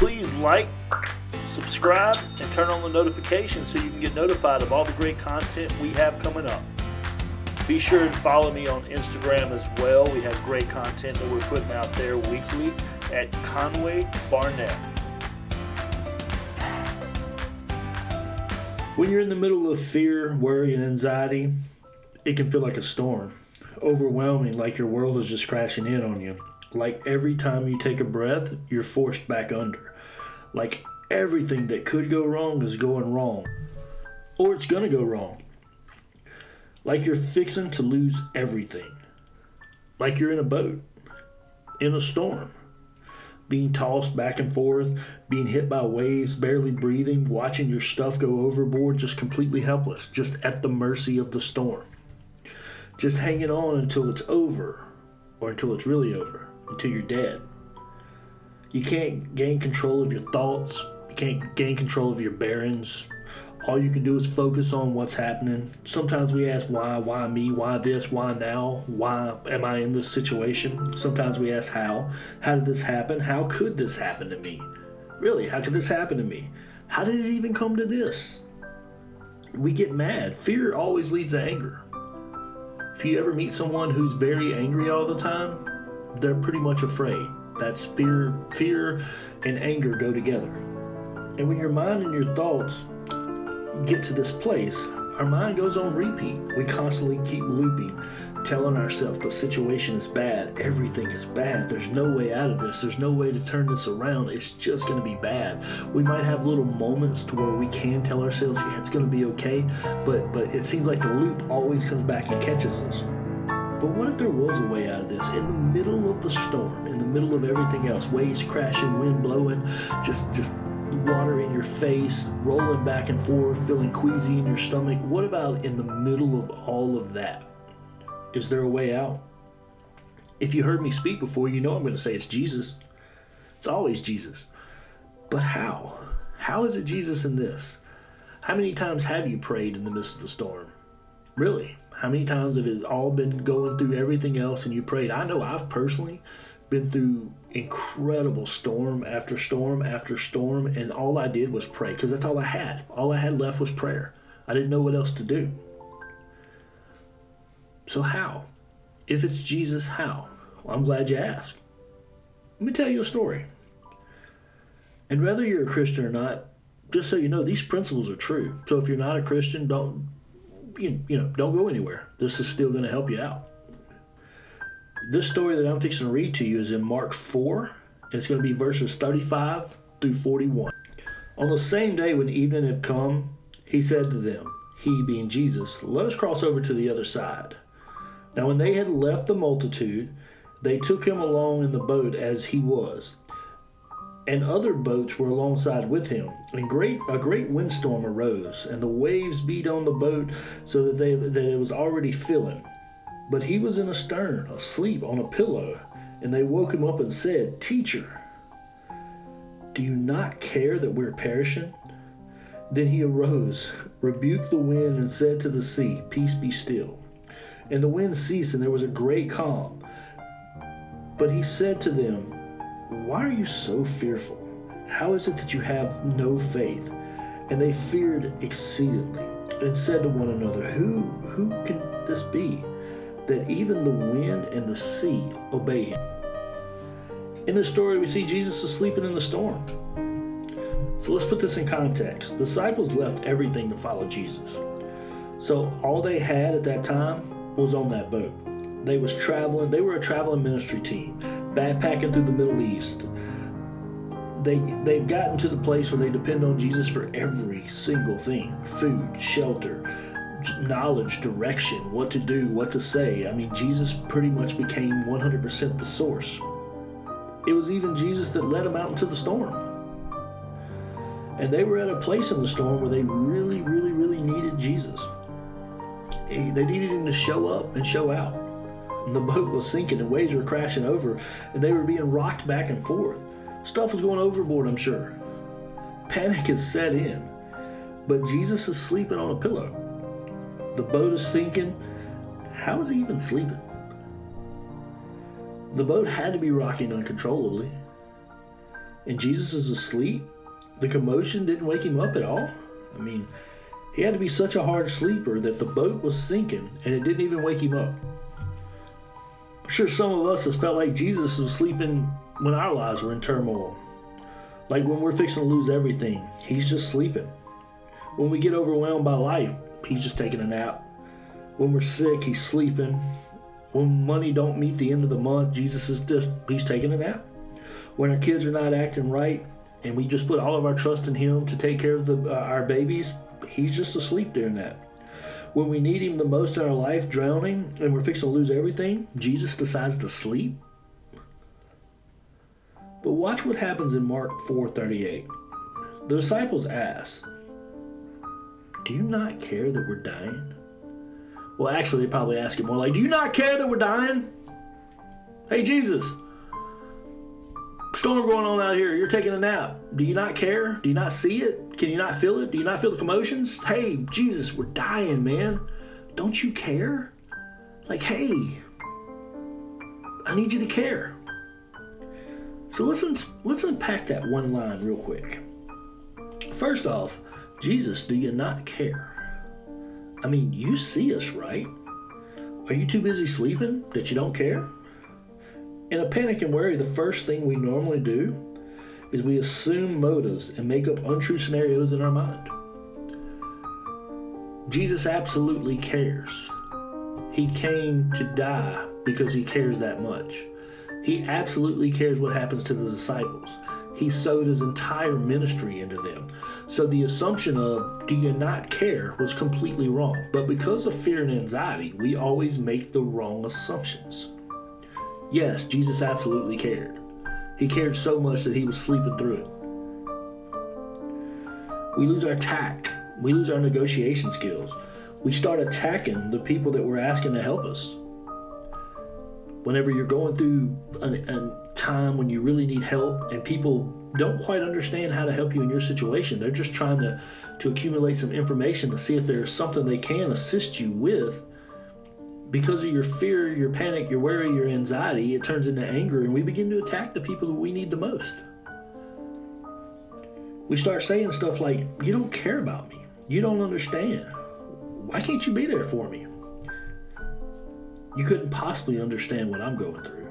please like, subscribe, and turn on the notifications so you can get notified of all the great content we have coming up. Be sure to follow me on Instagram as well. We have great content that we're putting out there weekly at Conway Barnett. When you're in the middle of fear, worry, and anxiety, it can feel like a storm. Overwhelming, like your world is just crashing in on you. Like every time you take a breath, you're forced back under. Like everything that could go wrong is going wrong. Or it's going to go wrong. Like you're fixing to lose everything. Like you're in a boat, in a storm, being tossed back and forth, being hit by waves, barely breathing, watching your stuff go overboard, just completely helpless, just at the mercy of the storm. Just hanging on until it's over, or until it's really over, until you're dead. You can't gain control of your thoughts. You can't gain control of your bearings. All you can do is focus on what's happening. Sometimes we ask why me, why this, why now, why am I in this situation? Sometimes we ask how did this happen? How could this happen to me? Really, how could this happen to me? How did it even come to this? We get mad. Fear always leads to anger. If you ever meet someone who's very angry all the time, they're pretty much afraid. That's fear. Fear and anger go together. And when your mind and your thoughts get to this place, our mind goes on repeat. We constantly keep looping, telling ourselves the situation is bad, everything is bad, there's no way out of this, there's no way to turn this around, it's just going to be bad. We might have little moments to where we can tell ourselves, yeah, it's going to be okay, but it seems like the loop always comes back and catches us. But what if there was a way out of this? In the middle of the storm, in the middle of everything else, waves crashing, wind blowing, just water in your face, rolling back and forth, feeling queasy in your stomach. What about in the middle of all of that? Is there a way out? If you heard me speak before, you know I'm going to say it's Jesus. It's always Jesus. But how? How is it Jesus in this? How many times have you prayed in the midst of the storm? Really? How many times have it all been going through everything else and you prayed? I know I've personally been through incredible storm after storm after storm, and all I did was pray, because that's all I had. All I had left was prayer. I didn't know what else to do. So how? If it's Jesus, how? Well, I'm glad you asked. Let me tell you a story. And whether you're a Christian or not, just so you know, these principles are true. So if you're not a Christian, don't go anywhere. This is still going to help you out. This story that I'm fixing to read to you is in Mark 4, and it's going to be verses 35 through 41. On the same day when evening had come, he said to them, he being Jesus, let us cross over to the other side. Now when they had left the multitude, they took him along in the boat as he was, and other boats were alongside with him. And a great windstorm arose, and the waves beat on the boat so that it was already filling. But he was in the stern, asleep on a pillow. And they woke him up and said, Teacher, do you not care that we're perishing? Then he arose, rebuked the wind, and said to the sea, Peace, be still. And the wind ceased, and there was a great calm. But he said to them, Why are you so fearful? How is it that you have no faith? And they feared exceedingly, and said to one another, Who can this be, that even the wind and the sea obey him? In this story, we see Jesus is sleeping in the storm. So let's put this in context. The disciples left everything to follow Jesus. So all they had at that time was on that boat. They were a traveling ministry team, backpacking through the Middle East. They've gotten to the place where they depend on Jesus for every single thing: food, shelter, knowledge, direction, what to do, what to say. I mean, Jesus pretty much became 100% the source. It was even Jesus that led them out into the storm. And they were at a place in the storm where they really, really, really needed Jesus. They needed him to show up and show out. And the boat was sinking and waves were crashing over, and they were being rocked back and forth. Stuff was going overboard, I'm sure. Panic has set in, but Jesus is sleeping on a pillow. The boat is sinking. How is he even sleeping? The boat had to be rocking uncontrollably. and Jesus is asleep? The commotion didn't wake him up at all? I mean, he had to be such a hard sleeper that the boat was sinking and it didn't even wake him up. I'm sure some of us has felt like Jesus was sleeping when our lives were in turmoil. Like when we're fixing to lose everything, he's just sleeping. When we get overwhelmed by life, he's just taking a nap. When we're sick, he's sleeping. When money don't meet the end of the month, he's taking a nap. When our kids are not acting right and we just put all of our trust in him to take care of our babies, he's just asleep during that. When we need him the most in our life, drowning, and we're fixing to lose everything, Jesus decides to sleep. But watch what happens in Mark 4:38. The disciples ask, "Do you not care that we're dying?" Well, actually, they probably ask it more like, "Do you not care that we're dying? Hey, Jesus, storm going on out here. You're taking a nap. Do you not care? Do you not see it? Can you not feel it? Do you not feel the commotions? Hey, Jesus, we're dying, man. Don't you care? Like, hey, I need you to care." So let's unpack that one line real quick. First off, Jesus, do you not care? I mean, you see us, right? Are you too busy sleeping that you don't care? In a panic and worry, the first thing we normally do is we assume motives and make up untrue scenarios in our mind. Jesus absolutely cares. He came to die because he cares that much. He absolutely cares what happens to the disciples. He sowed his entire ministry into them. So the assumption of, "Do you not care?" was completely wrong. But because of fear and anxiety, we always make the wrong assumptions. Yes, Jesus absolutely cared. He cared so much that he was sleeping through it. We lose our tact. We lose our negotiation skills. We start attacking the people that we're asking to help us. Whenever you're going through a time when you really need help and people don't quite understand how to help you in your situation, they're just trying to accumulate some information to see if there's something they can assist you with. Because of your fear, your panic, your worry, your anxiety, it turns into anger, and we begin to attack the people that we need the most. We start saying stuff like, "You don't care about me. You don't understand. Why can't you be there for me? You couldn't possibly understand what I'm going through."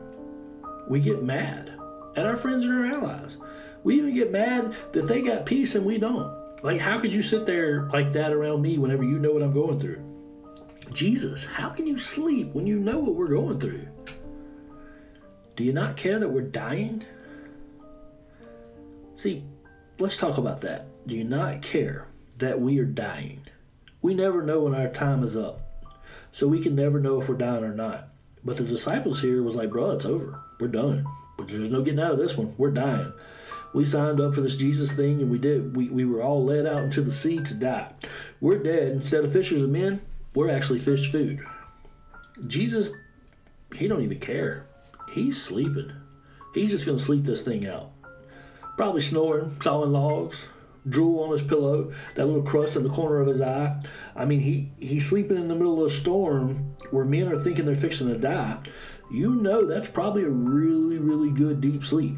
We get mad at our friends and our allies. We even get mad that they got peace and we don't. Like, how could you sit there like that around me whenever you know what I'm going through? Jesus, how can you sleep when you know what we're going through? Do you not care that we're dying? See, let's talk about that. Do you not care that we are dying? We never know when our time is up. So we can never know if we're dying or not. But the disciples here was like, "Bro, it's over. We're done. There's no getting out of this one. We're dying. We signed up for this Jesus thing, and we did. We were all led out into the sea to die. We're dead. Instead of fishers of men, we're actually fish food." Jesus, he don't even care. He's sleeping. He's just going to sleep this thing out. Probably snoring, sawing logs, drool on his pillow, that little crust in the corner of his eye. I mean, he's sleeping in the middle of a storm where men are thinking they're fixing to die. You know that's probably a really, really good deep sleep.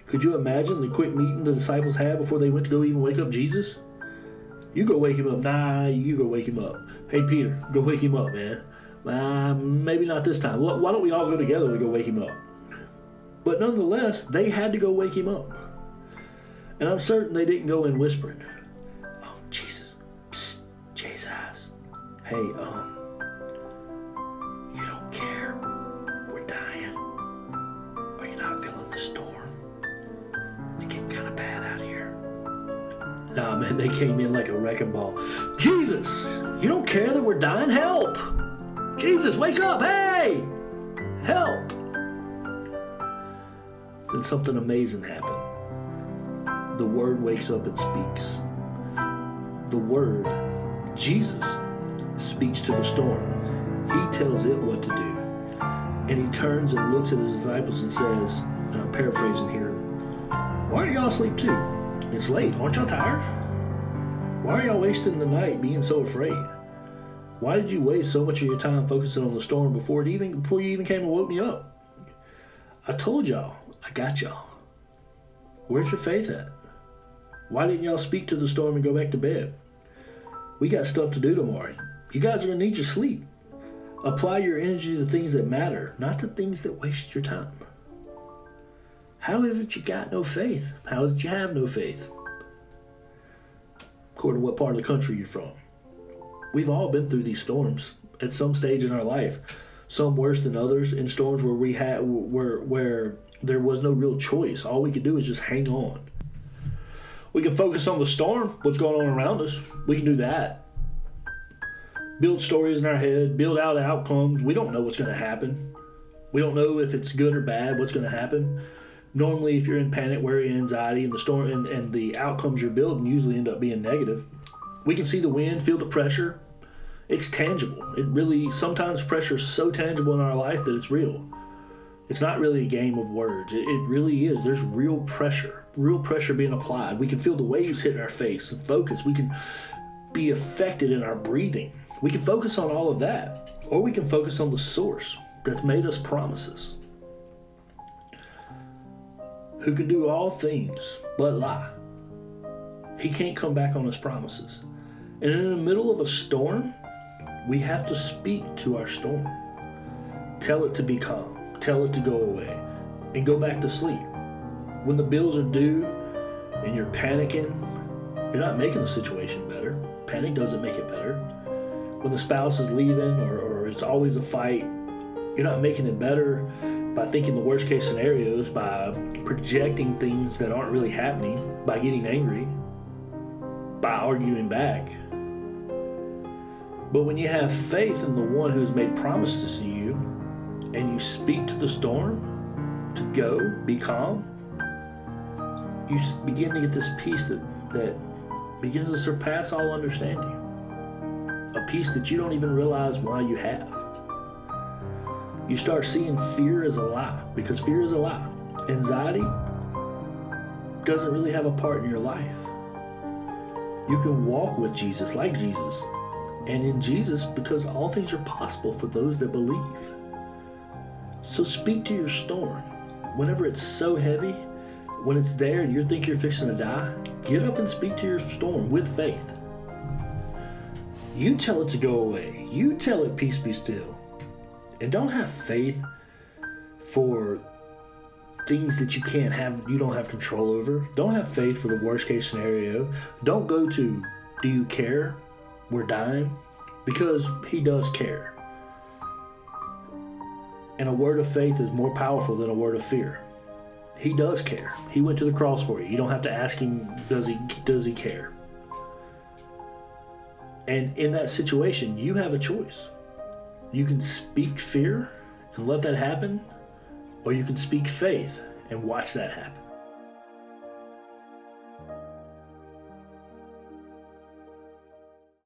Could you imagine the quick meeting the disciples had before they went to go even wake up Jesus? You go wake him up. Nah, you go wake him up. Hey, Peter, go wake him up, man. Maybe not this time. Why don't we all go together to go wake him up? But nonetheless, they had to go wake him up. And I'm certain they didn't go in whispering, "Oh, Jesus, psst, Jesus. Hey, you don't care. We're dying. Are you not feeling the storm? It's getting kind of bad out here." Nah, man, they came in like a wrecking ball. "Jesus, you don't care that we're dying? Help! Jesus, wake up! Hey! Help!" Then something amazing happened. The Word wakes up and speaks. The Word, Jesus, speaks to the storm. He tells it what to do. And he turns and looks at his disciples and says, and I'm paraphrasing here, "Why are y'all asleep too? It's late. Aren't y'all tired? Why are y'all wasting the night being so afraid? Why did you waste so much of your time focusing on the storm before you even came and woke me up? I told y'all, I got y'all. Where's your faith at? Why didn't y'all speak to the storm and go back to bed? We got stuff to do tomorrow. You guys are going to need your sleep. Apply your energy to things that matter, not to things that waste your time. How is it you got no faith? How is it you have no faith? According to what part of the country you're from. We've all been through these storms at some stage in our life. Some worse than others. In storms where there was no real choice. All we could do is just hang on. We can focus on the storm, what's going on around us. We can do that. Build stories in our head, build out outcomes. We don't know what's going to happen. We don't know if it's good or bad, what's going to happen. Normally, if you're in panic, worry, and anxiety, and the storm and the outcomes you're building usually end up being negative. We can see the wind, feel the pressure. It's tangible. It really, sometimes pressure is so tangible in our life that it's real. It's not really a game of words. It really is. There's real pressure being applied. We can feel the waves hitting our face and focus. We can be affected in our breathing. We can focus on all of that, or we can focus on the source that's made us promises, who can do all things but lie. He can't come back on his promises. And in the middle of a storm, we have to speak to our storm. Tell it to be calm. Tell it to go away and go back to sleep. When the bills are due and you're panicking, you're not making the situation better. Panic doesn't make it better. When the spouse is leaving or it's always a fight, you're not making it better by thinking the worst case scenarios, by projecting things that aren't really happening, by getting angry, by arguing back. But when you have faith in the one who's made promises to you, and you speak to the storm to go, be calm, you begin to get this peace that begins to surpass all understanding. A peace that you don't even realize why you have. You start seeing fear as a lie, because fear is a lie. Anxiety doesn't really have a part in your life. You can walk with Jesus, like Jesus, and in Jesus, because all things are possible for those that believe. So speak to your storm. Whenever it's so heavy, when it's there and you think you're fixing to die, get up and speak to your storm with faith. You tell it to go away. You tell it, peace be still. And don't have faith for things that you don't have control over. Don't have faith for the worst case scenario. Don't go to, do you care? We're dying. Because he does care. And a word of faith is more powerful than a word of fear. He does care. He went to the cross for you. You don't have to ask him, does he care? And in that situation, you have a choice. You can speak fear and let that happen, or you can speak faith and watch that happen.